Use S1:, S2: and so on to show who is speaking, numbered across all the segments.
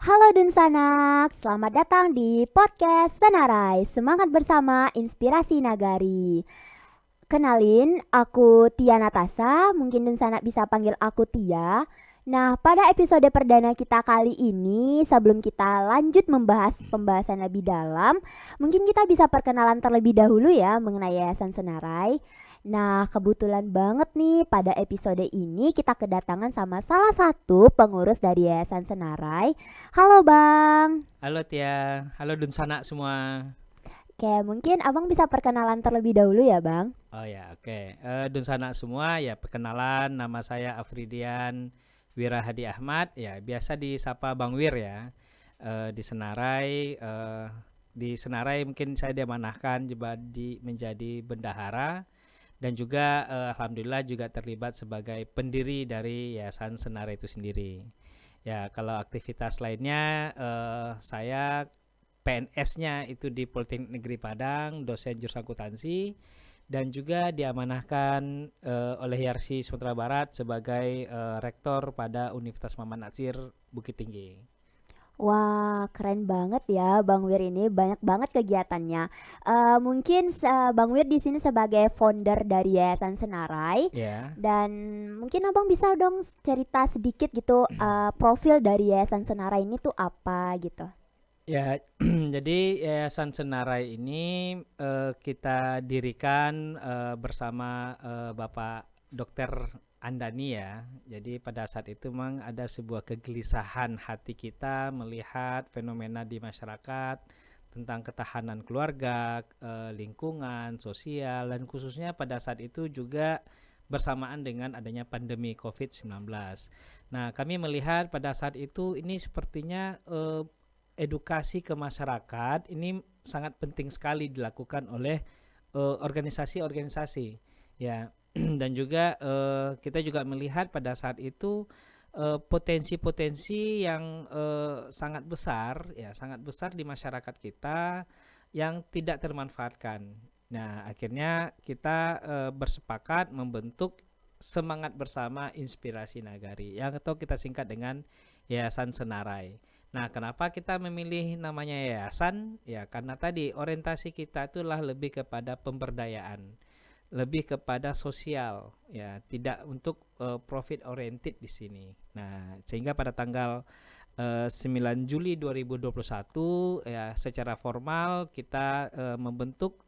S1: Halo Dunsanak, selamat datang di podcast Senarai, semangat bersama inspirasi nagari. Kenalin, aku Tia Natasa, mungkin Dunsanak bisa panggil aku Tia. Nah, pada episode perdana kita kali ini, sebelum kita lanjut membahas pembahasan lebih dalam, mungkin kita bisa perkenalan terlebih dahulu ya mengenai Yayasan Senarai. Nah, kebetulan banget nih pada episode ini kita kedatangan sama salah satu pengurus dari Yayasan Senarai. Halo Bang.
S2: Halo Tia, halo Dunsana semua.
S1: Oke, mungkin Abang bisa perkenalan terlebih dahulu ya Bang.
S2: Oh ya, oke. Dunsana semua, ya perkenalan, nama saya Afridian Wirahadi Ahmad, ya biasa disapa Bang Wir ya. Di Senarai mungkin saya diamanahkan menjadi bendahara dan juga alhamdulillah juga terlibat sebagai pendiri dari Yayasan Senarai itu sendiri. Ya, kalau aktivitas lainnya saya PNS-nya itu di Politeknik Negeri Padang, dosen jurusan akuntansi dan juga diamanahkan oleh Yarsi Sumatera Barat sebagai rektor pada Universitas Muhammad Natsir Bukit Tinggi.
S1: Wah, keren banget ya Bang Wir ini banyak banget kegiatannya. Mungkin Bang Wir di sini sebagai founder dari Yayasan Senarai
S2: Ya.
S1: dan mungkin Abang bisa dong cerita sedikit gitu profil dari Yayasan Senarai ini tuh apa gitu.
S2: Ya, jadi Yayasan Senarai ini kita dirikan bersama Bapak Dokter Andani ya. Jadi pada saat itu memang ada sebuah kegelisahan hati kita melihat fenomena di masyarakat tentang ketahanan keluarga, lingkungan, sosial, dan khususnya pada saat itu juga bersamaan dengan adanya pandemi COVID-19. Nah, kami melihat pada saat itu ini sepertinya edukasi ke masyarakat ini sangat penting sekali dilakukan oleh organisasi-organisasi ya. Dan juga kita juga melihat pada saat itu potensi-potensi yang sangat besar ya, sangat besar di masyarakat kita yang tidak termanfaatkan. Nah, akhirnya kita bersepakat membentuk semangat bersama inspirasi nagari yang atau kita singkat dengan Yayasan Senarai. Nah, kenapa kita memilih namanya yayasan? Ya, karena tadi orientasi kita itulah lebih kepada pemberdayaan, lebih kepada sosial, ya, tidak untuk profit oriented di sini. Nah, sehingga pada tanggal 9 Juli 2021 ya secara formal kita membentuk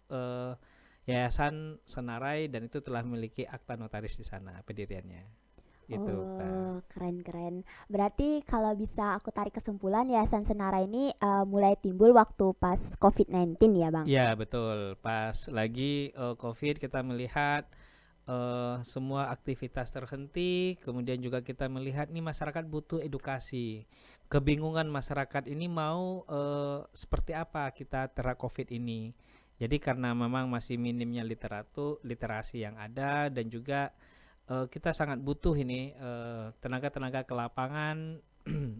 S2: Yayasan Senarai dan itu telah memiliki akta notaris di sana pendiriannya. Gitu,
S1: Oh, keren-keren. Berarti kalau bisa aku tarik kesimpulan Yayasan Senarai ini mulai timbul waktu pas COVID-19 ya Bang?
S2: ya, betul. Pas lagi COVID kita melihat semua aktivitas terhenti, kemudian juga kita melihat nih masyarakat butuh edukasi. Kebingungan masyarakat ini mau seperti apa kita terhadap COVID ini. Jadi karena memang masih minimnya literasi yang ada dan juga kita sangat butuh ini tenaga-tenaga ke lapangan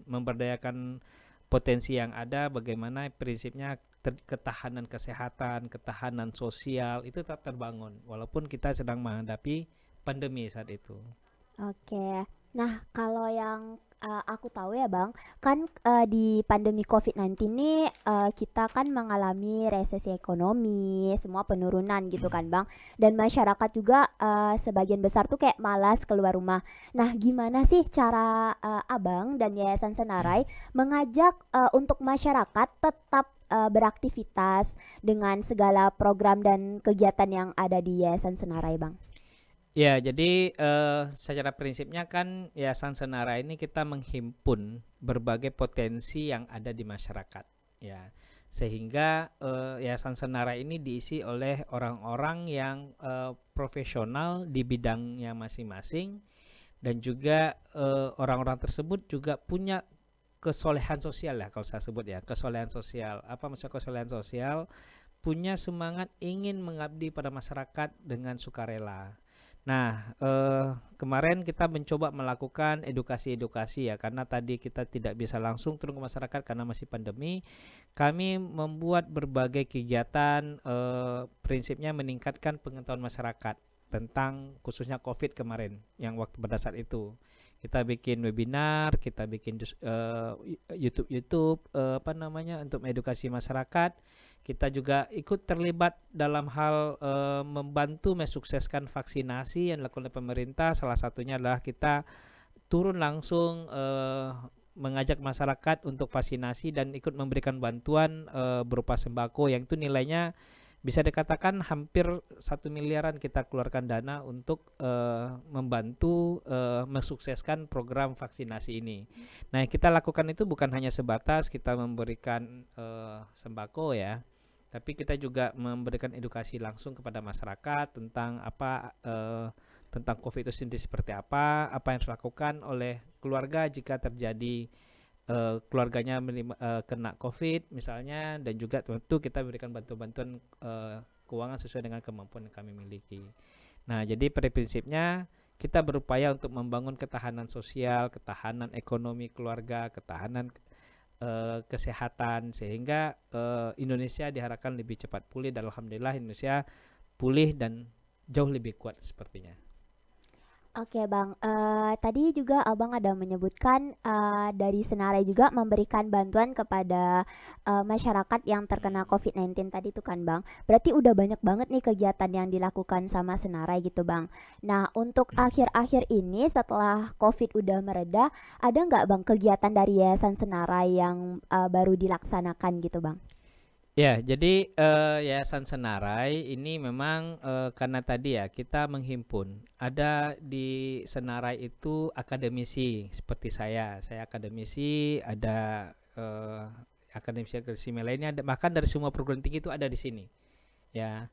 S2: memberdayakan potensi yang ada, bagaimana prinsipnya ketahanan kesehatan, ketahanan sosial itu tetap terbangun walaupun kita sedang menghadapi pandemi saat itu.
S1: Oke. Nah, kalau yang aku tahu ya, Bang, kan di pandemi COVID-19 ini kita kan mengalami resesi ekonomi, semua penurunan gitu kan, Bang. Dan masyarakat juga sebagian besar tuh kayak malas keluar rumah. Nah, gimana sih cara Abang dan Yayasan Senarai mengajak untuk masyarakat tetap beraktivitas dengan segala program dan kegiatan yang ada di Yayasan Senarai, Bang?
S2: Ya, jadi secara prinsipnya kan Yayasan Senara ini kita menghimpun berbagai potensi yang ada di masyarakat, ya. Sehingga Yayasan Senara ini diisi oleh orang-orang yang profesional di bidangnya masing-masing dan juga orang-orang tersebut juga punya kesolehan sosial ya kalau saya sebut ya, kesolehan sosial. Apa maksud kesolehan sosial? Punya semangat ingin mengabdi pada masyarakat dengan sukarela. Nah, kemarin kita mencoba melakukan edukasi-edukasi ya, karena tadi kita tidak bisa langsung turun ke masyarakat karena masih pandemi. Kami membuat berbagai kegiatan, prinsipnya meningkatkan pengetahuan masyarakat tentang khususnya COVID kemarin yang waktu pada saat itu. Kita bikin webinar, kita bikin YouTube untuk mengedukasi masyarakat. Kita juga ikut terlibat dalam hal membantu mensukseskan vaksinasi yang dilakukan oleh pemerintah. Salah satunya adalah kita turun langsung mengajak masyarakat untuk vaksinasi dan ikut memberikan bantuan berupa sembako yang itu nilainya bisa dikatakan hampir 1 miliaran kita keluarkan dana untuk membantu mensukseskan program vaksinasi ini. Nah, yang kita lakukan itu bukan hanya sebatas kita memberikan sembako ya, tapi kita juga memberikan edukasi langsung kepada masyarakat tentang tentang COVID itu sendiri seperti apa yang harus dilakukan oleh keluarga jika terjadi keluarganya kena COVID misalnya, dan juga tentu kita berikan bantuan-bantuan keuangan sesuai dengan kemampuan yang kami miliki. Nah, jadi pada prinsipnya kita berupaya untuk membangun ketahanan sosial, ketahanan ekonomi keluarga, ketahanan kesehatan, sehingga Indonesia diharapkan lebih cepat pulih, dan alhamdulillah Indonesia pulih dan jauh lebih kuat sepertinya.
S1: Oke Bang, tadi juga Abang ada menyebutkan dari Senarai juga memberikan bantuan kepada masyarakat yang terkena COVID-19 tadi tuh kan Bang. Berarti udah banyak banget nih kegiatan yang dilakukan sama Senarai gitu Bang. Nah untuk akhir-akhir ini setelah COVID udah mereda, ada nggak Bang kegiatan dari Yayasan Senarai yang baru dilaksanakan gitu Bang?
S2: Ya, jadi Yayasan Senarai ini memang karena tadi ya kita menghimpun. Ada di Senarai itu akademisi seperti saya akademisi, ada akademisi lainnya, bahkan dari semua perguruan tinggi itu ada di sini. Ya,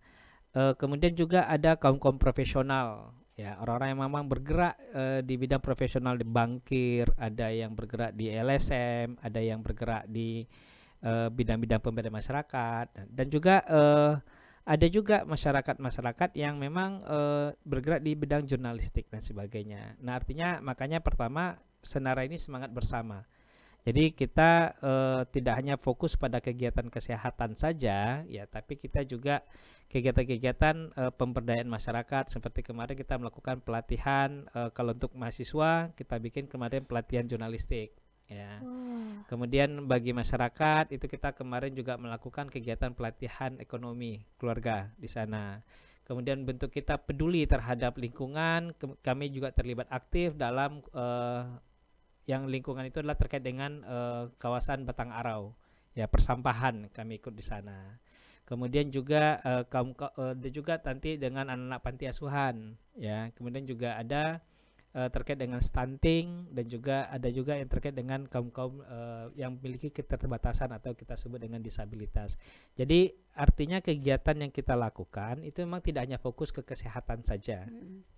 S2: kemudian juga ada kaum profesional. Ya, orang-orang yang memang bergerak di bidang profesional di bankir, ada yang bergerak di LSM, ada yang bergerak di bidang-bidang pemberdayaan masyarakat, dan juga ada juga masyarakat yang memang bergerak di bidang jurnalistik dan sebagainya. Nah, artinya makanya pertama Senarai ini semangat bersama. Jadi kita tidak hanya fokus pada kegiatan kesehatan saja ya, tapi kita juga kegiatan-kegiatan pemberdayaan masyarakat. Seperti kemarin kita melakukan pelatihan, kalau untuk mahasiswa kita bikin kemarin pelatihan jurnalistik ya.
S1: Wah.
S2: Kemudian bagi masyarakat itu kita kemarin juga melakukan kegiatan pelatihan ekonomi keluarga di sana. Kemudian bentuk kita peduli terhadap lingkungan, kami juga terlibat aktif dalam yang lingkungan itu adalah terkait dengan kawasan Batang Arau. Ya, persampahan kami ikut di sana. Kemudian juga juga nanti dengan anak-anak panti asuhan ya. Kemudian juga ada terkait dengan stunting, dan juga ada juga yang terkait dengan kaum-kaum yang memiliki keterbatasan atau kita sebut dengan disabilitas. Jadi artinya kegiatan yang kita lakukan itu memang tidak hanya fokus ke kesehatan saja.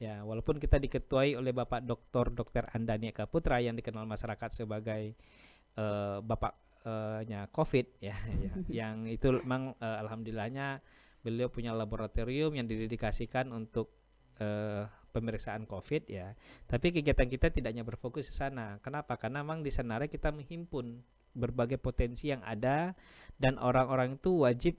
S2: Ya, walaupun kita diketuai oleh Bapak Dr. Andani Eka Putra yang dikenal masyarakat sebagai bapaknya COVID ya, yang itu memang alhamdulillahnya beliau punya laboratorium yang didedikasikan untuk pemeriksaan COVID ya. Tapi kegiatan kita tidak hanya berfokus di sana. Kenapa? Karena memang di Senarai kita menghimpun berbagai potensi yang ada, dan orang-orang itu wajib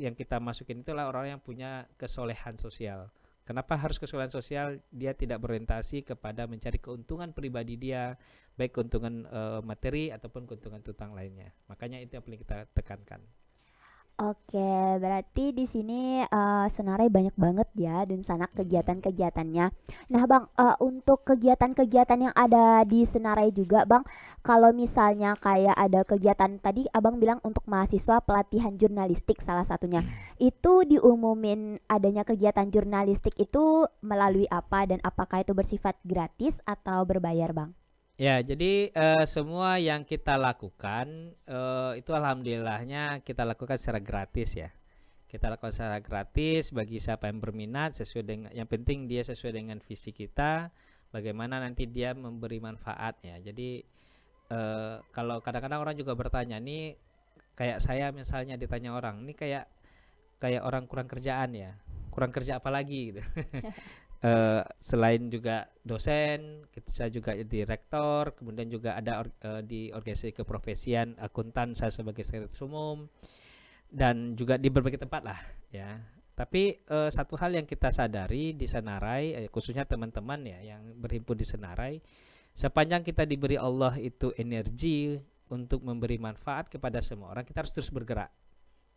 S2: yang kita masukin itulah orang yang punya kesolehan sosial. Kenapa harus kesolehan sosial? Dia tidak berorientasi kepada mencari keuntungan pribadi dia, baik keuntungan materi ataupun keuntungan tutang lainnya. Makanya itu yang paling kita tekankan.
S1: Oke, berarti di sini Senarai banyak banget ya dan sanak kegiatan-kegiatannya. Nah, Bang, untuk kegiatan-kegiatan yang ada di Senarai juga, Bang, kalau misalnya kayak ada kegiatan tadi Abang bilang untuk mahasiswa pelatihan jurnalistik salah satunya. Itu diumumin adanya kegiatan jurnalistik itu melalui apa dan apakah itu bersifat gratis atau berbayar, Bang?
S2: Ya, jadi semua yang kita lakukan itu alhamdulillahnya kita lakukan secara gratis ya. Kita lakukan secara gratis bagi siapa yang berminat, sesuai dengan, yang penting dia sesuai dengan visi kita, bagaimana nanti dia memberi manfaat ya. Jadi kalau kadang-kadang orang juga bertanya, nih kayak saya misalnya ditanya orang, ini kayak orang kurang kerjaan ya. Kurang kerja apa lagi gitu. Selain juga dosen, saya juga di rektor, kemudian juga ada di organisasi keprofesian akuntan, saya sebagai sekretaris umum, dan juga di berbagai tempat lah ya. Tapi satu hal yang kita sadari di Senarai, khususnya teman-teman ya yang berhimpun di Senarai, sepanjang kita diberi Allah itu energi untuk memberi manfaat kepada semua orang, kita harus terus bergerak.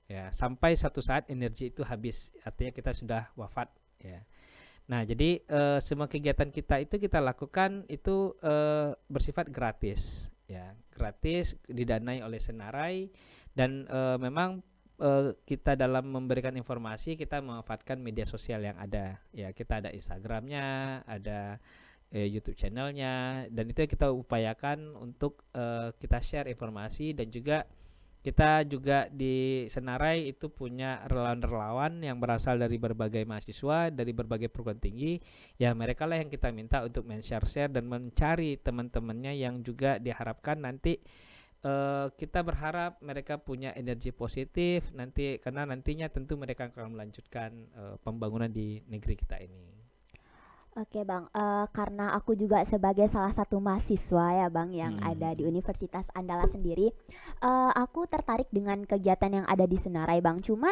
S2: Ya, sampai satu saat energi itu habis, artinya kita sudah wafat. Ya. Nah, jadi semua kegiatan kita itu kita lakukan itu bersifat gratis. Ya, gratis, didanai oleh Senarai, dan memang kita dalam memberikan informasi kita memanfaatkan media sosial yang ada. Ya, kita ada Instagramnya, ada YouTube channelnya, dan itu yang kita upayakan untuk kita share informasi. Dan juga kita juga di Senarai itu punya relawan-relawan yang berasal dari berbagai mahasiswa, dari berbagai perguruan tinggi. Ya, mereka lah yang kita minta untuk men-share dan mencari teman-temannya yang juga diharapkan nanti kita berharap mereka punya energi positif nanti, karena nantinya tentu mereka akan melanjutkan pembangunan di negeri kita ini.
S1: Oke Bang, karena aku juga sebagai salah satu mahasiswa ya Bang yang ada di Universitas Andalas sendiri, aku tertarik dengan kegiatan yang ada di Senarai Bang. Cuman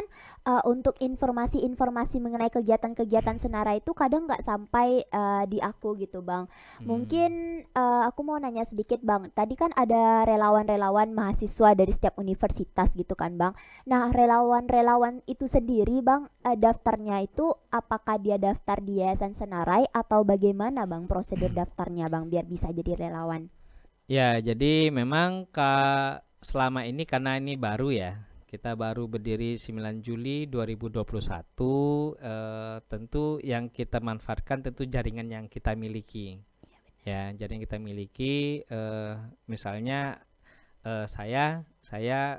S1: untuk informasi-informasi mengenai kegiatan-kegiatan Senarai itu kadang nggak sampai di aku gitu Bang. Mungkin aku mau nanya sedikit Bang. Tadi kan ada relawan-relawan mahasiswa dari setiap universitas gitu kan Bang. Nah, relawan-relawan itu sendiri Bang, daftarnya itu apakah dia daftar di Yayasan Senarai atau bagaimana Bang prosedur daftarnya Bang biar bisa jadi relawan?
S2: Ya, jadi memang selama ini karena ini baru ya, kita baru berdiri 9 Juli 2021, tentu yang kita manfaatkan tentu jaringan yang kita miliki. Ya, jaringan kita miliki, misalnya saya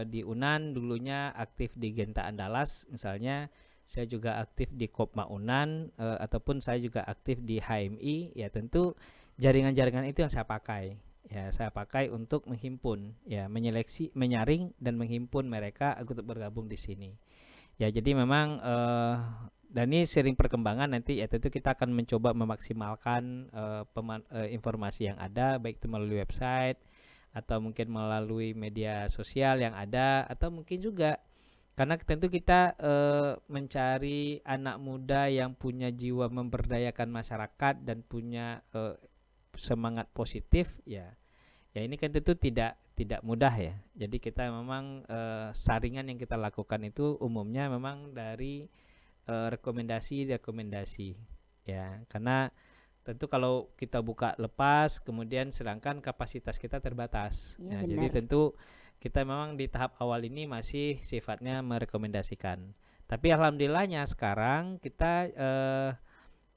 S2: di UNAN dulunya aktif di Genta Andalas misalnya. Saya juga aktif di Kopma UNAN, ataupun saya juga aktif di HMI. Ya, tentu jaringan-jaringan itu yang saya pakai. Ya, saya pakai untuk menghimpun, ya, menyeleksi, menyaring dan menghimpun mereka untuk bergabung di sini. Ya, jadi memang dan ini sering perkembangan nanti ya, tentu kita akan mencoba memaksimalkan informasi yang ada, baik itu melalui website atau mungkin melalui media sosial yang ada, atau mungkin juga karena tentu kita mencari anak muda yang punya jiwa memberdayakan masyarakat dan punya semangat positif. Ya, ya ini kan tentu tidak mudah ya. Jadi kita memang saringan yang kita lakukan itu umumnya memang dari rekomendasi ya, karena tentu kalau kita buka lepas kemudian sedangkan kapasitas kita terbatas.
S1: Iya
S2: Nah, jadi
S1: benar.
S2: tentu kita memang di tahap awal ini masih sifatnya merekomendasikan. Tapi alhamdulillahnya sekarang kita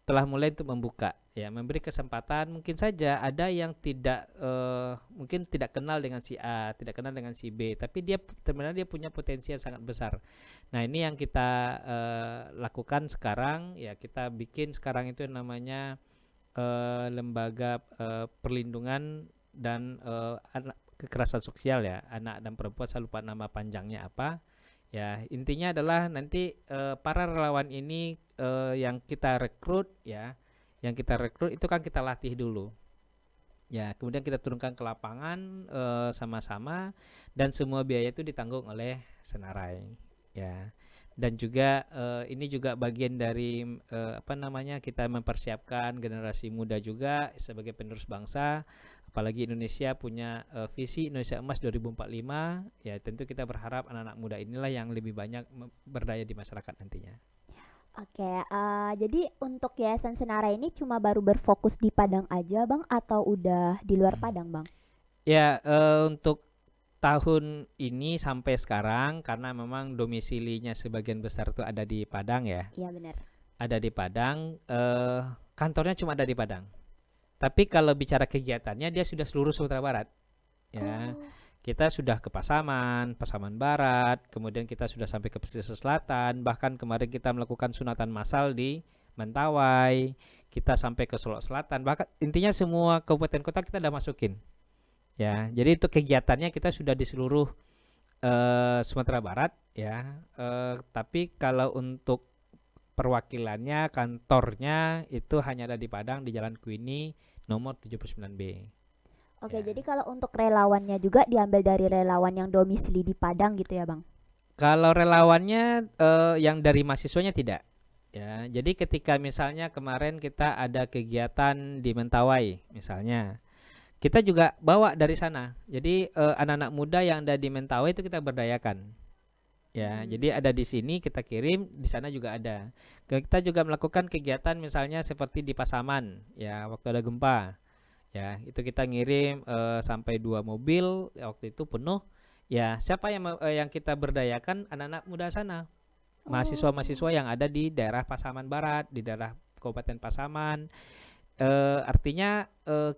S2: telah mulai untuk membuka, ya, memberi kesempatan. Mungkin saja ada yang mungkin tidak kenal dengan si A, tidak kenal dengan si B, tapi dia sebenarnya dia punya potensi yang sangat besar. Nah, ini yang kita lakukan sekarang, ya, kita bikin sekarang itu yang namanya lembaga perlindungan dan kekerasan sosial, ya, anak dan perempuan. Saya lupa nama panjangnya apa. Ya, intinya adalah nanti para relawan ini yang kita rekrut, ya, yang kita rekrut itu kan kita latih dulu. Ya, kemudian kita turunkan ke lapangan sama-sama, dan semua biaya itu ditanggung oleh Senarai. Ya. Dan juga ini juga bagian dari kita mempersiapkan generasi muda juga sebagai penerus bangsa. Apalagi Indonesia punya visi Indonesia Emas 2045, ya, tentu kita berharap anak-anak muda inilah yang lebih banyak berdaya di masyarakat nantinya.
S1: Oke, jadi untuk Yayasan Senarai ini cuma baru berfokus di Padang aja Bang atau udah di luar Padang Bang?
S2: Ya, untuk tahun ini sampai sekarang karena memang domisilinya sebagian besar itu ada di Padang, ya.
S1: Iya benar.
S2: Ada di Padang, kantornya cuma ada di Padang. Tapi kalau bicara kegiatannya dia sudah seluruh Sumatera Barat. Ya.
S1: Oh,
S2: Kita sudah ke Pasaman Barat, kemudian kita sudah sampai ke pesisir selatan, bahkan kemarin kita melakukan sunatan massal di Mentawai, kita sampai ke Solok Selatan, bahkan intinya semua kabupaten kota kita udah masukin. Ya, jadi itu kegiatannya kita sudah di seluruh Sumatera Barat, ya. Tapi kalau untuk perwakilannya, kantornya itu hanya ada di Padang di Jalan Kuini nomor 79B.
S1: oke,
S2: Ya.
S1: jadi kalau untuk relawannya juga diambil dari relawan yang domisili di Padang gitu ya Bang?
S2: Kalau relawannya yang dari mahasiswanya tidak. Ya, jadi ketika misalnya kemarin kita ada kegiatan di Mentawai misalnya, kita juga bawa dari sana. Jadi anak-anak muda yang ada di Mentawai itu kita berdayakan. Ya, jadi ada di sini kita kirim, di sana juga ada. Kita juga melakukan kegiatan misalnya seperti di Pasaman, ya waktu ada gempa, ya itu kita ngirim sampai 2 mobil, ya, waktu itu penuh. Ya, siapa yang kita berdayakan anak-anak muda sana,
S1: Oh,
S2: mahasiswa-mahasiswa yang ada di daerah Pasaman Barat, di daerah Kabupaten Pasaman. Artinya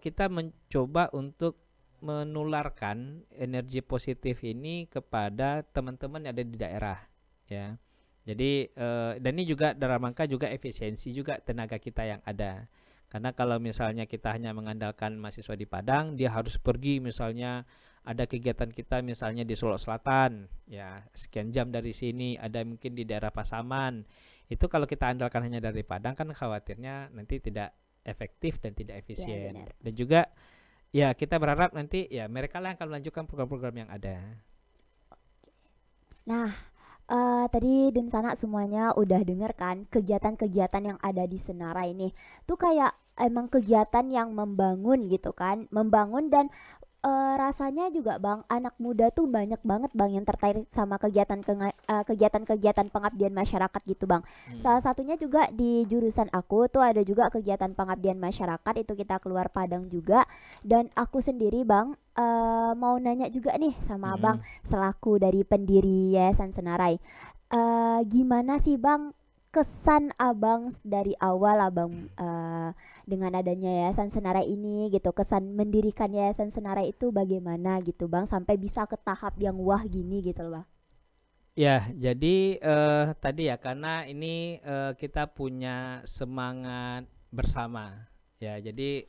S2: kita mencoba untuk menularkan energi positif ini kepada teman-teman yang ada di daerah, ya. Jadi dan ini juga dalam rangka juga efisiensi juga tenaga kita yang ada. Karena kalau misalnya kita hanya mengandalkan mahasiswa di Padang, dia harus pergi misalnya ada kegiatan kita misalnya di Solo Selatan, ya sekian jam dari sini, ada mungkin di daerah Pasaman. Itu kalau kita andalkan hanya dari Padang kan khawatirnya nanti tidak efektif dan tidak
S1: ya
S2: efisien.
S1: benar.
S2: Dan juga ya kita berharap nanti ya mereka lah yang akan melanjutkan program-program yang ada.
S1: Nah, tadi dan Sana semuanya udah denger kan kegiatan-kegiatan yang ada di Senarai ini. Tuh kayak emang kegiatan yang membangun gitu kan, membangun dan rasanya juga Bang, anak muda tuh banyak banget Bang yang tertarik sama kegiatan-kegiatan pengabdian masyarakat gitu Bang.
S2: Hmm.
S1: Salah satunya juga di jurusan aku tuh ada juga kegiatan pengabdian masyarakat itu kita keluar Padang juga. Dan aku sendiri Bang mau nanya juga nih sama Abang
S2: Hmm.
S1: selaku dari pendiri Yayasan Senarai. Gimana sih Bang kesan Abang dari awal Abang dengan adanya Yayasan Senarai ini gitu, kesan mendirikan Yayasan Senarai itu bagaimana gitu Bang sampai bisa ke tahap yang wah gini gitu loh Bang.
S2: Ya, jadi tadi ya karena ini kita punya semangat bersama. Ya, jadi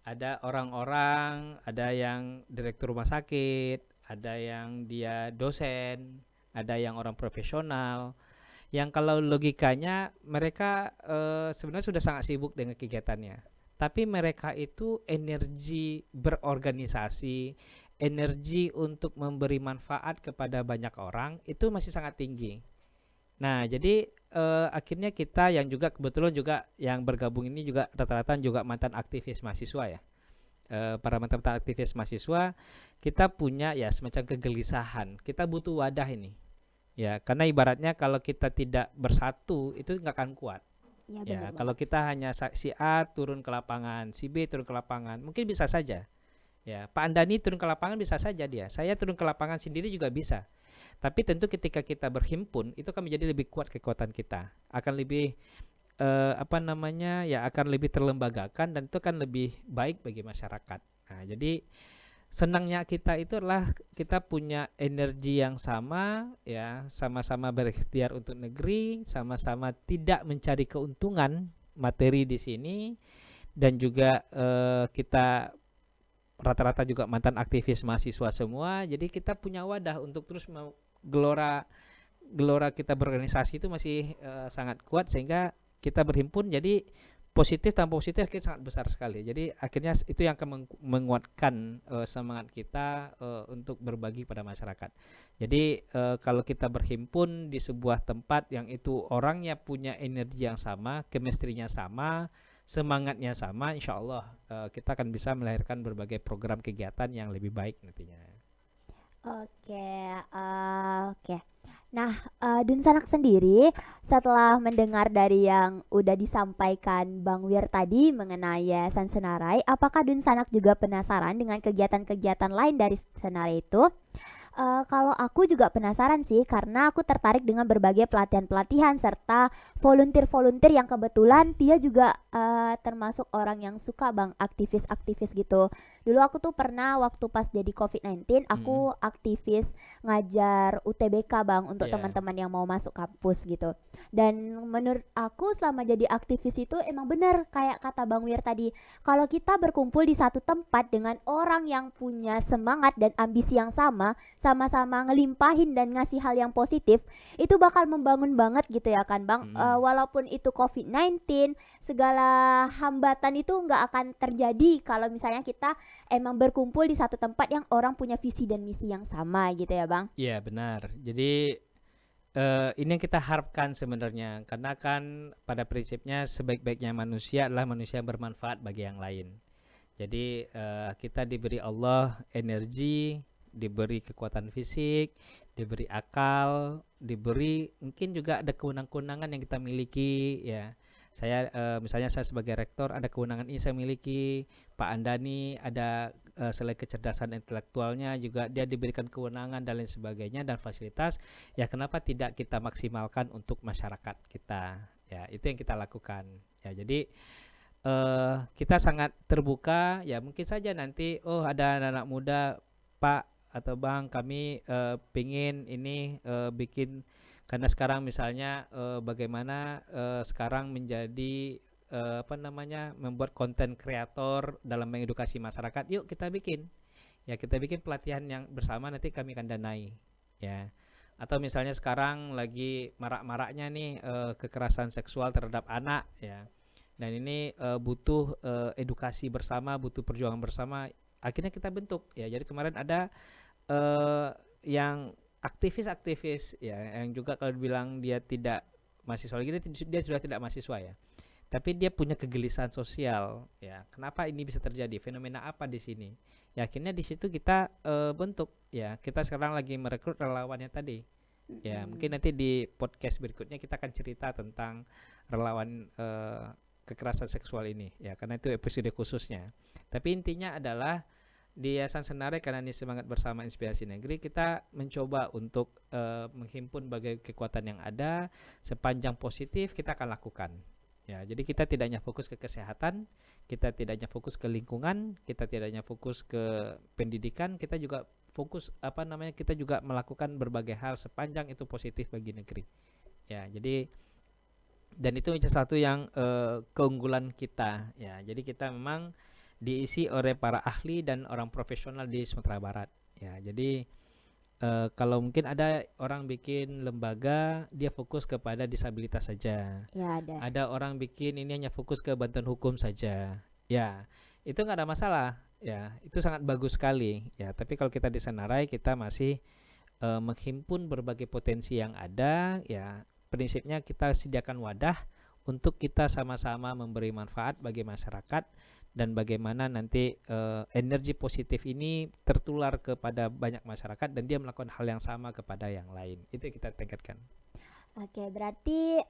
S2: ada orang-orang, ada yang direktur rumah sakit, ada yang dia dosen, ada yang orang profesional. Yang kalau logikanya mereka sebenarnya sudah sangat sibuk dengan kegiatannya. Tapi mereka itu energi berorganisasi, energi untuk memberi manfaat kepada banyak orang itu masih sangat tinggi. Nah, jadi akhirnya kita yang juga kebetulan juga yang bergabung ini juga rata-rata juga mantan aktivis mahasiswa ya. Para mantan aktivis mahasiswa kita punya ya semacam kegelisahan. Kita butuh wadah ini. Ya, karena ibaratnya kalau kita tidak bersatu itu nggak akan kuat.
S1: Iya benar
S2: Ya, kalau
S1: banget.
S2: kita hanya si A turun ke lapangan, si B turun ke lapangan, mungkin bisa saja. Ya, Pak Andani turun ke lapangan bisa saja dia. Saya turun ke lapangan sendiri juga bisa. Tapi tentu ketika kita berhimpun itu akan menjadi lebih kuat kekuatan kita. Akan lebih apa namanya? Ya akan lebih terlembagakan dan itu akan lebih baik bagi masyarakat. Nah, jadi senangnya kita itu adalah kita punya energi yang sama ya, sama-sama berikhtiar untuk negeri, sama-sama tidak mencari keuntungan materi di sini dan juga kita rata-rata juga mantan aktivis mahasiswa semua. Jadi kita punya wadah untuk terus gelora gelora kita berorganisasi itu masih sangat kuat sehingga kita berhimpun jadi positif tanpa positif kita sangat besar sekali. Jadi akhirnya itu yang akan menguatkan semangat kita untuk berbagi pada masyarakat. Jadi kalau kita berhimpun di sebuah tempat yang itu orangnya punya energi yang sama, chemistry-nya sama, semangatnya sama, insya Allah kita akan bisa melahirkan berbagai program kegiatan yang lebih baik nantinya.
S1: Oke, oke. Nah, Dunsanak sendiri setelah mendengar dari yang udah disampaikan Bang Wir tadi mengenai Yayasan Senarai, apakah Dunsanak juga penasaran dengan kegiatan-kegiatan lain dari Senarai itu? Kalau aku juga penasaran sih karena aku tertarik dengan berbagai pelatihan-pelatihan serta volunteer-volunteer yang kebetulan dia juga termasuk orang yang suka Bang aktivis-aktivis gitu. Dulu aku tuh pernah waktu pas jadi COVID-19
S2: Hmm.
S1: aku aktivis ngajar UTBK Bang untuk
S2: Ya.
S1: teman-teman yang mau masuk kampus gitu. Dan menurut aku selama jadi aktivis itu emang bener kayak kata Bang Wir tadi, kalau kita berkumpul di satu tempat dengan orang yang punya semangat dan ambisi yang sama-sama ngelimpahin dan ngasih hal yang positif, itu bakal membangun banget gitu ya kan Bang.
S2: Hmm.
S1: Walaupun itu COVID-19, segala hambatan itu nggak akan terjadi kalau misalnya kita emang berkumpul di satu tempat yang orang punya visi dan misi yang sama gitu ya Bang.
S2: Iya benar. Jadi ini yang kita harapkan sebenarnya, karena kan pada prinsipnya sebaik-baiknya manusia adalah manusia yang bermanfaat bagi yang lain. Jadi kita diberi Allah energi, diberi kekuatan fisik, diberi akal, diberi mungkin juga ada kewenangan-kewenangan yang kita miliki ya. Saya misalnya saya sebagai rektor ada kewenangan ini saya miliki, Pak Andani ada selain kecerdasan intelektualnya juga dia diberikan kewenangan dan lain sebagainya dan fasilitas. Ya kenapa tidak kita maksimalkan untuk masyarakat kita? Ya itu yang kita lakukan. Ya jadi kita sangat terbuka ya, mungkin saja nanti ada anak-anak muda, Pak atau Bang, kami pingin ini bikin, karena sekarang misalnya bagaimana sekarang menjadi membuat konten kreator dalam mengedukasi masyarakat, yuk kita bikin ya, kita bikin pelatihan yang bersama, nanti kami akan danai ya. Atau misalnya sekarang lagi marak-maraknya nih kekerasan seksual terhadap anak ya, dan ini butuh edukasi bersama, butuh perjuangan bersama, akhirnya kita bentuk ya. Jadi kemarin ada yang aktivis-aktivis ya, yang juga kalau dibilang dia tidak mahasiswa lagi, dia sudah tidak mahasiswa ya, tapi dia punya kegelisahan sosial ya. Kenapa ini bisa terjadi? Fenomena apa di sini? Ya akhirnya di situ kita bentuk ya. Kita sekarang lagi merekrut relawannya tadi. Ya mungkin nanti di podcast berikutnya kita akan cerita tentang relawan kekerasan seksual ini ya, karena itu episode khususnya. Tapi intinya adalah di Yayasan Senarai, karena ini semangat bersama inspirasi negeri, kita mencoba untuk menghimpun berbagai kekuatan yang ada, sepanjang positif kita akan lakukan. Ya, jadi kita tidak hanya fokus ke kesehatan, kita tidak hanya fokus ke lingkungan, kita tidak hanya fokus ke pendidikan, kita juga fokus kita juga melakukan berbagai hal sepanjang itu positif bagi negeri. Ya, jadi dan itu satu yang keunggulan kita ya. Jadi kita memang diisi oleh para ahli dan orang profesional di Sumatera Barat ya. Jadi kalau mungkin ada orang bikin lembaga dia fokus kepada disabilitas saja
S1: Ya
S2: ada orang bikin ini hanya fokus ke bantuan hukum saja ya, itu nggak ada masalah ya, itu sangat bagus sekali ya. Tapi kalau kita di Senarai kita masih menghimpun berbagai potensi yang ada ya. Prinsipnya kita sediakan wadah untuk kita sama-sama memberi manfaat bagi masyarakat, dan bagaimana nanti energi positif ini tertular kepada banyak masyarakat dan dia melakukan hal yang sama kepada yang lain. Itu yang kita tingkatkan.
S1: Oke, berarti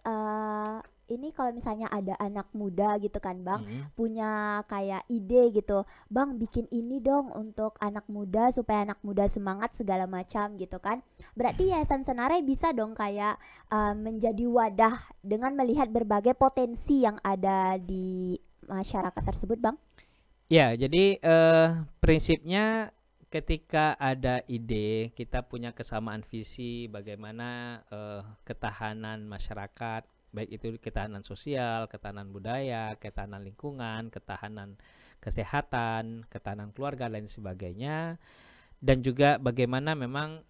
S1: ini kalau misalnya ada anak muda gitu kan Bang, punya kayak ide gitu, Bang bikin ini dong untuk anak muda supaya anak muda semangat segala macam gitu kan. Berarti Yayasan Senarai bisa dong kayak menjadi wadah dengan melihat berbagai potensi yang ada di masyarakat tersebut Bang.
S2: Ya, jadi prinsipnya ketika ada ide, kita punya kesamaan visi bagaimana ketahanan masyarakat, baik itu ketahanan sosial, ketahanan budaya, ketahanan lingkungan, ketahanan kesehatan, ketahanan keluarga dan sebagainya, dan juga bagaimana memang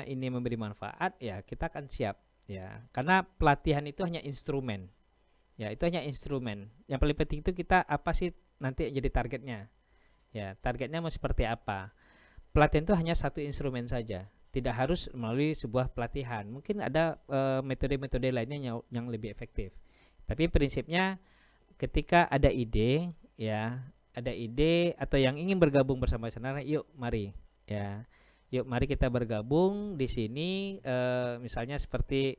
S2: ini memberi manfaat ya, kita akan siap ya. Karena pelatihan itu hanya instrumen. Ya, itu hanya instrumen. Yang paling penting itu kita apa sih nanti jadi targetnya. Ya, targetnya mau seperti apa. Pelatihan itu hanya satu instrumen saja. Tidak harus melalui sebuah pelatihan. Mungkin ada metode-metode lainnya yang lebih efektif. Tapi prinsipnya ketika ada ide, ya, ada ide atau yang ingin bergabung bersama Senarai, yuk mari, ya. Yuk mari kita bergabung di sini misalnya seperti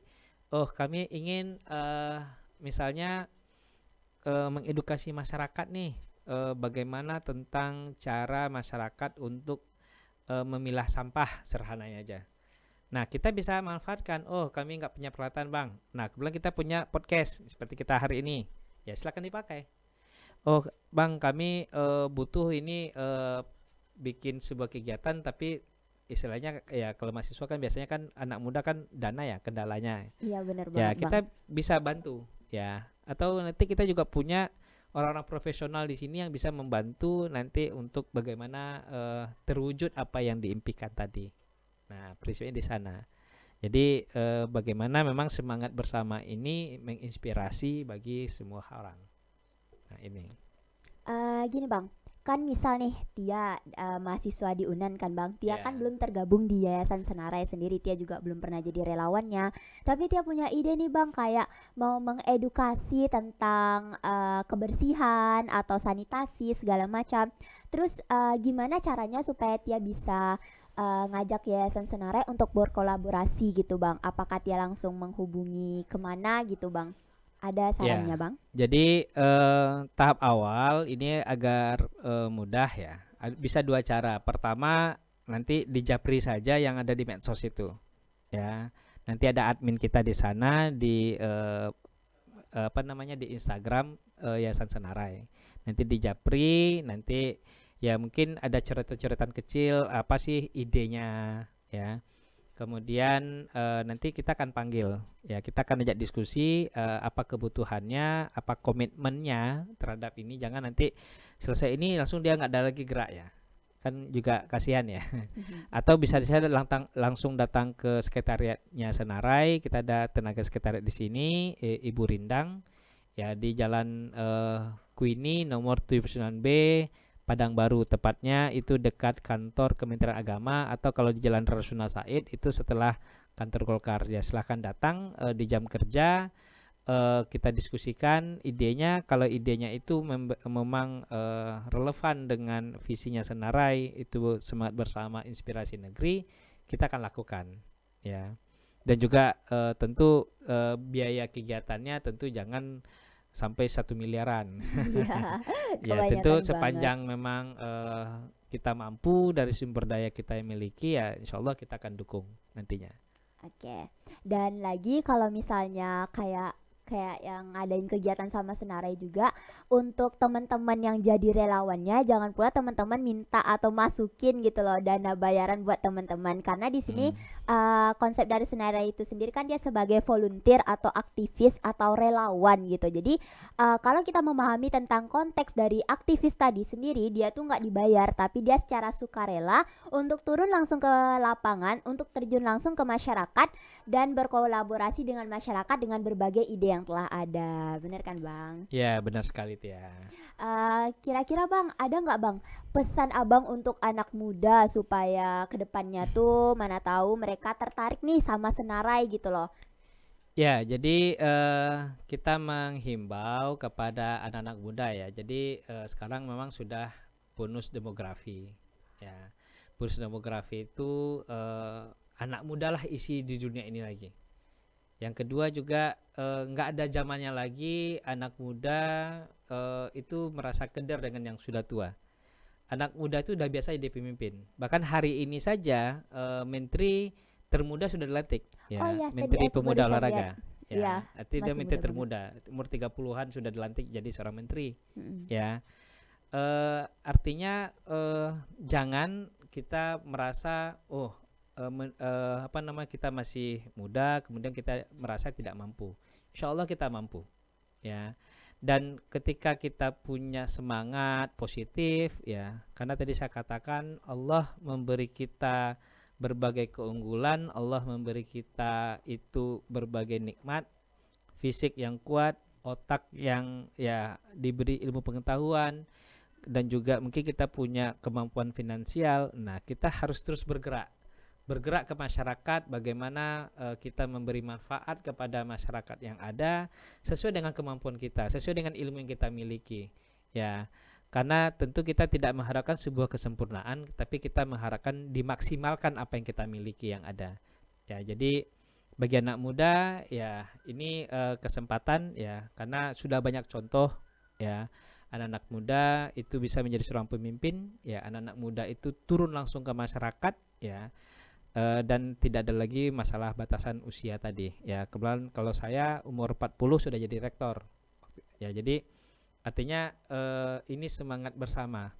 S2: kami ingin misalnya mengedukasi masyarakat nih, bagaimana tentang cara masyarakat untuk memilah sampah sederhananya aja. Nah kita bisa manfaatkan, kami nggak punya peralatan Bang, nah kebetulan kita punya podcast seperti kita hari ini, ya silakan dipakai. Bang kami butuh ini bikin sebuah kegiatan, tapi istilahnya ya kalau mahasiswa kan biasanya kan anak muda kan dana ya kendalanya.
S1: Iya benar
S2: Ya
S1: banget
S2: kita
S1: Bang.
S2: bisa bantu ya, atau nanti kita juga punya orang-orang profesional di sini yang bisa membantu nanti untuk bagaimana terwujud apa yang diimpikan tadi. Nah prinsipnya di sana. Jadi bagaimana memang semangat bersama ini menginspirasi bagi semua orang. Nah ini.
S1: Gini Bang, Kan misal nih Tia mahasiswa di UNAN kan Bang. Tia kan
S2: Ya,
S1: belum tergabung di Yayasan Senarai sendiri. Tia juga belum pernah jadi relawannya. Tapi Tia punya ide nih Bang, kayak mau mengedukasi tentang kebersihan atau sanitasi segala macam. Terus gimana caranya supaya Tia bisa ngajak Yayasan Senarai untuk berkolaborasi gitu Bang? Apakah Tia langsung menghubungi kemana gitu Bang? Ada sarannya
S2: ya.
S1: Bang?
S2: Jadi tahap awal ini agar mudah ya. Bisa dua cara. Pertama, nanti di Japri saja yang ada di medsos itu, ya. Nanti ada admin kita di sana di apa namanya di Instagram Yayasan Senarai. Nanti di Japri, nanti ya mungkin ada coretan-coretan kecil apa sih idenya, ya. Kemudian nanti kita akan panggil, ya kita akan ajak diskusi apa kebutuhannya, apa komitmennya terhadap ini. Jangan nanti selesai ini langsung dia nggak ada lagi gerak ya, kan juga kasihan ya. Atau bisa saya langsung datang ke sekretariatnya Senarai, kita ada tenaga sekretariat di sini, Ibu Rindang, ya di Jalan Kuini nomor 79B, Padang Baru tepatnya, itu dekat kantor Kementerian Agama, atau kalau di Jalan Rasuna Said itu setelah kantor Golkar. Ya silahkan datang di jam kerja, kita diskusikan idenya. Kalau idenya itu memang relevan dengan visinya Senarai, itu semangat bersama inspirasi negeri, kita akan lakukan, ya. Dan juga tentu biaya kegiatannya tentu jangan sampai 1 miliaran.
S1: Iya,
S2: Ya tentu
S1: kebanyakan banget.
S2: sepanjang memang kita mampu dari sumber daya kita yang miliki, ya insya Allah kita akan dukung nantinya.
S1: Oke. Dan lagi kalau misalnya kayak kayak yang ngadain kegiatan sama Senarai juga, untuk teman-teman yang jadi relawannya jangan pula teman-teman minta atau masukin gitu loh dana bayaran buat teman-teman, karena di sini
S2: Hmm.
S1: konsep dari Senarai itu sendiri kan dia sebagai volunteer atau aktivis atau relawan gitu. Jadi kalau kita memahami tentang konteks dari aktivis tadi sendiri, dia tuh nggak dibayar tapi dia secara sukarela untuk turun langsung ke lapangan, untuk terjun langsung ke masyarakat dan berkolaborasi dengan masyarakat dengan berbagai ide yang telah ada. Bener kan Bang?
S2: Ya benar sekali ya.
S1: Kira-kira Bang, ada nggak Bang pesan Abang untuk anak muda supaya kedepannya tuh mana tahu mereka tertarik nih sama Senarai gitu loh.
S2: Ya, jadi kita menghimbau kepada anak-anak muda ya. Jadi sekarang memang sudah bonus demografi. Ya, bonus demografi itu anak muda lah isi di dunia ini lagi. Yang kedua juga nggak ada zamannya lagi anak muda itu merasa keder dengan yang sudah tua. Anak muda itu udah biasa jadi pemimpin. Bahkan hari ini saja menteri termuda sudah dilantik,
S1: Oh
S2: ya,
S1: ya, tadi
S2: Menteri
S1: aku baru
S2: Pemuda
S1: saya lihat.
S2: Olahraga.
S1: Iya,
S2: Ya, artinya dia
S1: masih
S2: menteri
S1: muda banget.
S2: termuda, umur 30-an sudah dilantik jadi seorang menteri,
S1: Mm-mm.
S2: ya. Artinya jangan kita merasa apa namanya kita masih muda kemudian kita merasa tidak mampu. Insya Allah kita mampu, ya. Dan ketika kita punya semangat positif, ya, karena tadi saya katakan Allah memberi kita berbagai keunggulan, Allah memberi kita itu berbagai nikmat, fisik yang kuat, otak yang ya diberi ilmu pengetahuan, dan juga mungkin kita punya kemampuan finansial. Nah, kita harus terus bergerak ke masyarakat, bagaimana kita memberi manfaat kepada masyarakat yang ada sesuai dengan kemampuan kita, sesuai dengan ilmu yang kita miliki, ya. Karena tentu kita tidak mengharapkan sebuah kesempurnaan, tapi kita mengharapkan dimaksimalkan apa yang kita miliki yang ada, ya. Jadi bagi anak muda ya ini kesempatan, ya, karena sudah banyak contoh, ya, anak-anak muda itu bisa menjadi seorang pemimpin, ya, anak-anak muda itu turun langsung ke masyarakat, ya. Dan tidak ada lagi masalah batasan usia tadi, ya. Kebetulan kalau saya umur 40 sudah jadi rektor, ya. Jadi artinya ini semangat bersama.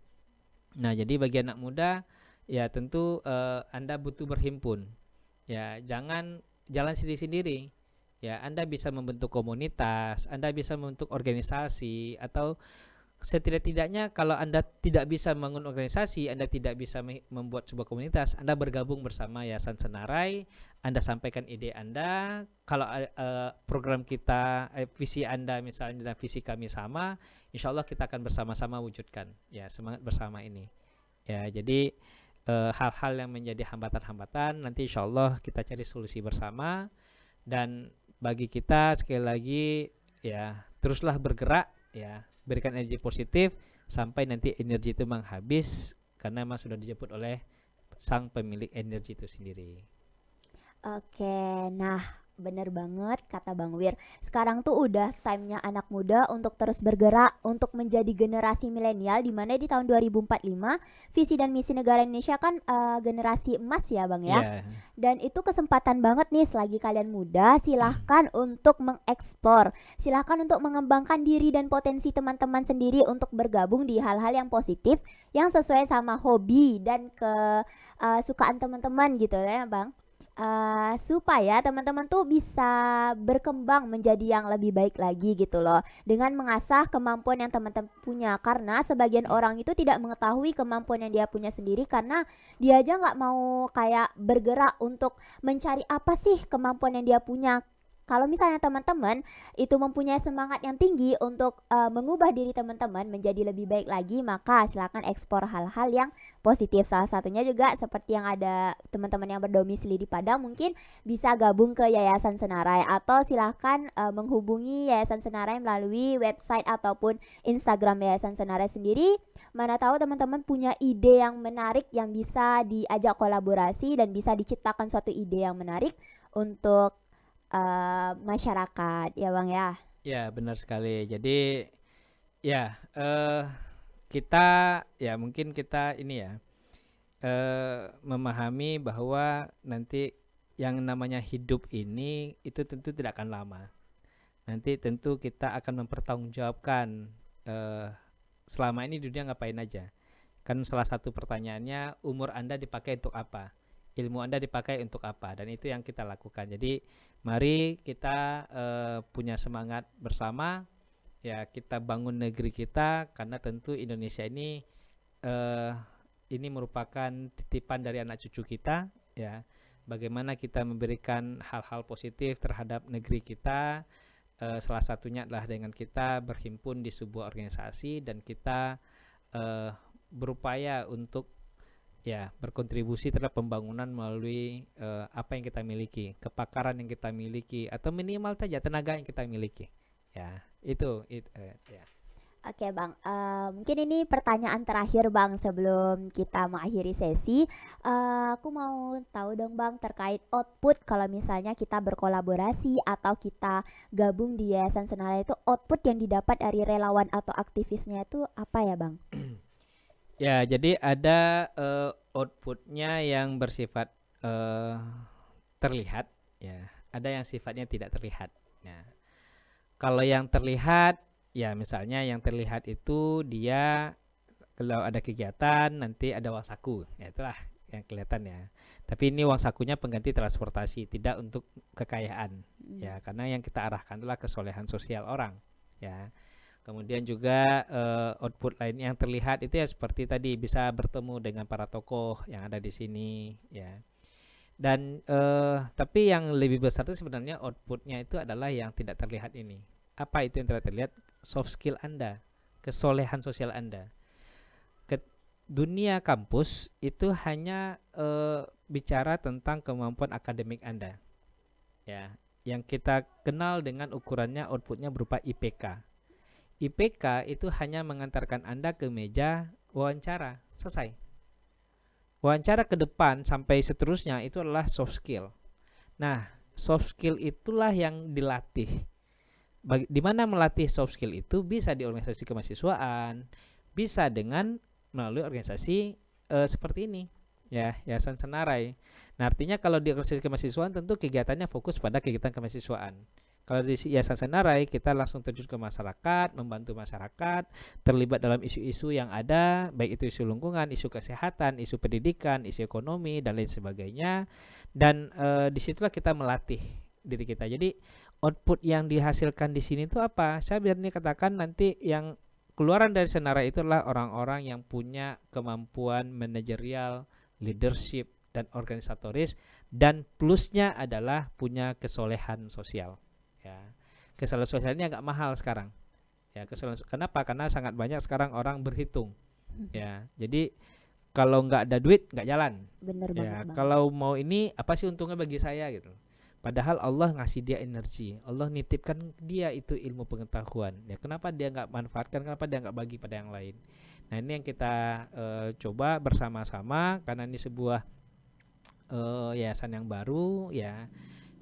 S2: Nah, jadi bagi anak muda ya tentu Anda butuh berhimpun, ya. Jangan jalan sendiri-sendiri, ya. Anda bisa membentuk komunitas, Anda bisa membentuk organisasi, atau setidak-tidaknya kalau Anda tidak bisa membangun organisasi, Anda tidak bisa membuat sebuah komunitas, Anda bergabung bersama Yayasan Senarai, Anda sampaikan ide Anda, kalau program kita, visi Anda misalnya dan visi kami sama, insya Allah kita akan bersama-sama wujudkan, ya semangat bersama ini. Ya, jadi hal-hal yang menjadi hambatan-hambatan nanti insya Allah kita cari solusi bersama, dan bagi kita sekali lagi ya teruslah bergerak, ya berikan energi positif sampai nanti energi itu menghabis karena memang sudah dijemput oleh sang pemilik energi itu sendiri.
S1: Oke, nah bener banget kata Bang Wir. Sekarang tuh udah time-nya anak muda untuk terus bergerak untuk menjadi generasi milenial, di mana di tahun 2045 visi dan misi negara Indonesia kan generasi emas ya Bang ya.
S2: Ya,
S1: Dan itu kesempatan banget nih selagi kalian muda, silahkan untuk mengeksplor, silahkan untuk mengembangkan diri dan potensi teman-teman sendiri untuk bergabung di hal-hal yang positif yang sesuai sama hobi dan kesukaan teman-teman gitu ya Bang. Supaya teman-teman tuh bisa berkembang menjadi yang lebih baik lagi gitu loh, dengan mengasah kemampuan yang teman-teman punya, karena sebagian orang itu tidak mengetahui kemampuan yang dia punya sendiri karena dia aja nggak mau kayak bergerak untuk mencari apa sih kemampuan yang dia punya. Kalau misalnya teman-teman itu mempunyai semangat yang tinggi untuk mengubah diri teman-teman menjadi lebih baik lagi, maka silakan ekspor hal-hal yang positif. Salah satunya juga seperti yang ada teman-teman yang berdomisili di Padang, mungkin bisa gabung ke Yayasan Senarai, atau silakan menghubungi Yayasan Senarai melalui website ataupun Instagram Yayasan Senarai sendiri. Mana tahu teman-teman punya ide yang menarik yang bisa diajak kolaborasi dan bisa diciptakan suatu ide yang menarik untuk masyarakat ya Bang ya.
S2: ya benar sekali. Jadi ya kita ya mungkin kita ini ya memahami bahwa nanti yang namanya hidup ini itu tentu tidak akan lama. Nanti tentu kita akan mempertanggungjawabkan selama ini dunia ngapain aja. Kan salah satu pertanyaannya, umur Anda dipakai untuk apa? Ilmu Anda dipakai untuk apa? Dan itu yang kita lakukan. Jadi mari kita punya semangat bersama, ya kita bangun negeri kita, karena tentu Indonesia ini merupakan titipan dari anak cucu kita, ya. Bagaimana kita memberikan hal-hal positif terhadap negeri kita, salah satunya adalah dengan kita berhimpun di sebuah organisasi dan kita berupaya untuk ya berkontribusi terhadap pembangunan melalui apa yang kita miliki, kepakaran yang kita miliki, atau minimal saja tenaga yang kita miliki. Ya, itu ya.
S1: Oke Bang, mungkin ini pertanyaan terakhir Bang sebelum kita mengakhiri sesi. Aku mau tahu dong Bang terkait output kalau misalnya kita berkolaborasi atau kita gabung di Yayasan Senarai, itu output yang didapat dari relawan atau aktivisnya itu apa ya Bang?
S2: Ya, jadi ada outputnya yang bersifat terlihat, ya. Ada yang sifatnya tidak terlihat. Ya. Kalau yang terlihat, ya misalnya yang terlihat itu dia kalau ada kegiatan nanti ada uang saku, ya itulah yang kelihatan ya. Tapi ini uang sakunya pengganti transportasi, tidak untuk kekayaan, ya karena yang kita arahkan adalah kesolehan sosial orang, ya. Kemudian juga output lain yang terlihat itu ya seperti tadi bisa bertemu dengan para tokoh yang ada di sini, ya. Dan tapi yang lebih besar itu sebenarnya outputnya itu adalah yang tidak terlihat ini. Apa itu yang tidak terlihat? Soft skill Anda, kesolehan sosial Anda. Dunia kampus itu hanya bicara tentang kemampuan akademik Anda, ya. Yang kita kenal dengan ukurannya outputnya berupa IPK. IPK itu hanya mengantarkan Anda ke meja wawancara, selesai. Wawancara ke depan sampai seterusnya itu adalah soft skill. Nah, soft skill itulah yang dilatih. Di mana melatih soft skill itu bisa di organisasi kemahasiswaan, bisa dengan melalui organisasi seperti ini, ya, Yayasan Senarai. Nah, artinya kalau di organisasi kemahasiswaan tentu kegiatannya fokus pada kegiatan kemahasiswaan. Kalau di Yayasan Senarai kita langsung terjun ke masyarakat, membantu masyarakat, terlibat dalam isu-isu yang ada, baik itu isu lingkungan, isu kesehatan, isu pendidikan, isu ekonomi dan lain sebagainya. Dan disitulah kita melatih diri kita. Jadi output yang dihasilkan di sini itu apa? Saya biar ini katakan nanti yang keluaran dari Senarai itu adalah orang-orang yang punya kemampuan manajerial, leadership dan organisatoris, dan plusnya adalah punya kesolehan sosial. Ya, kesolehan sosial ini agak mahal sekarang. Ya, kenapa? Karena sangat banyak sekarang orang berhitung. Ya, jadi kalau nggak ada duit nggak jalan.
S1: Bener
S2: Ya,
S1: banget, Bang.
S2: kalau mau ini apa sih untungnya bagi saya gitu. Padahal Allah ngasih dia energi, Allah nitipkan dia itu ilmu pengetahuan. Ya, kenapa dia nggak manfaatkan? Kenapa dia nggak bagi pada yang lain? Nah, ini yang kita coba bersama-sama, karena ini sebuah yayasan yang baru. Ya,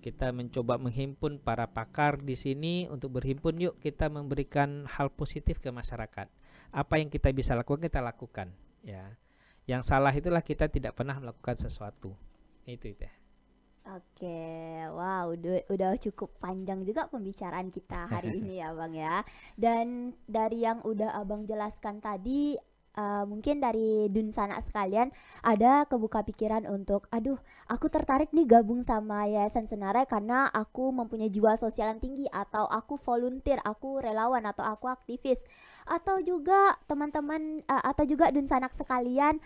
S2: kita mencoba menghimpun para pakar di sini untuk berhimpun. Yuk kita memberikan hal positif ke masyarakat. Apa yang kita bisa lakukan kita lakukan. Ya, yang salah itulah kita tidak pernah melakukan sesuatu. Itu ya.
S1: Oke, wow, udah cukup panjang juga pembicaraan kita hari ini ya, Bang ya. Dan dari yang udah Abang jelaskan tadi, mungkin dari Dun Sanak sekalian ada kebuka pikiran untuk, aduh, aku tertarik nih gabung sama Yayasan Senarai karena aku mempunyai jiwa sosial yang tinggi, atau aku volunteer, aku relawan, atau aku aktivis, atau juga teman-teman, atau juga Dun Sanak sekalian,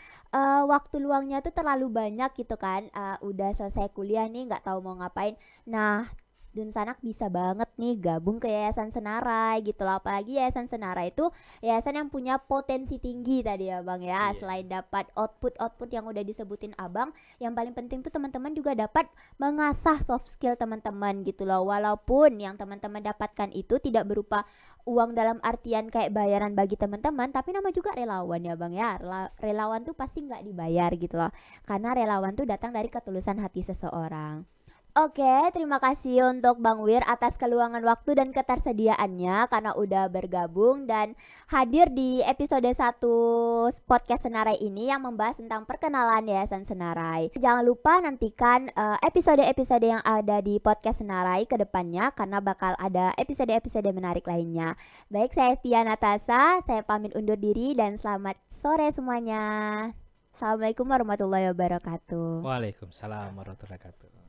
S1: waktu luangnya tuh terlalu banyak gitu kan, udah selesai kuliah nih nggak tahu mau ngapain. Nah, Dun Sanak bisa banget nih gabung ke Yayasan Senarai gitu loh. Apalagi Yayasan Senarai itu yayasan yang punya potensi tinggi tadi ya Bang ya.
S2: Iya.
S1: Selain dapat output yang udah disebutin Abang, yang paling penting tuh teman-teman juga dapat mengasah soft skill teman-teman gitu loh. Walaupun yang teman-teman dapatkan itu tidak berupa uang dalam artian kayak bayaran bagi teman-teman, tapi nama juga relawan ya Bang ya. Relawan tuh pasti nggak dibayar gitu loh. Karena relawan tuh datang dari ketulusan hati seseorang. Oke, terima kasih untuk Bang Wir atas keluangan waktu dan ketersediaannya karena udah bergabung dan hadir di episode 1 podcast Senarai ini yang membahas tentang perkenalan Yayasan Senarai. Jangan lupa nantikan episode-episode yang ada di podcast Senarai ke depannya karena bakal ada episode-episode menarik lainnya. Baik, saya Tia Natasa, saya pamit undur diri dan selamat sore semuanya. Assalamualaikum warahmatullahi wabarakatuh.
S2: Waalaikumsalam warahmatullahi wabarakatuh.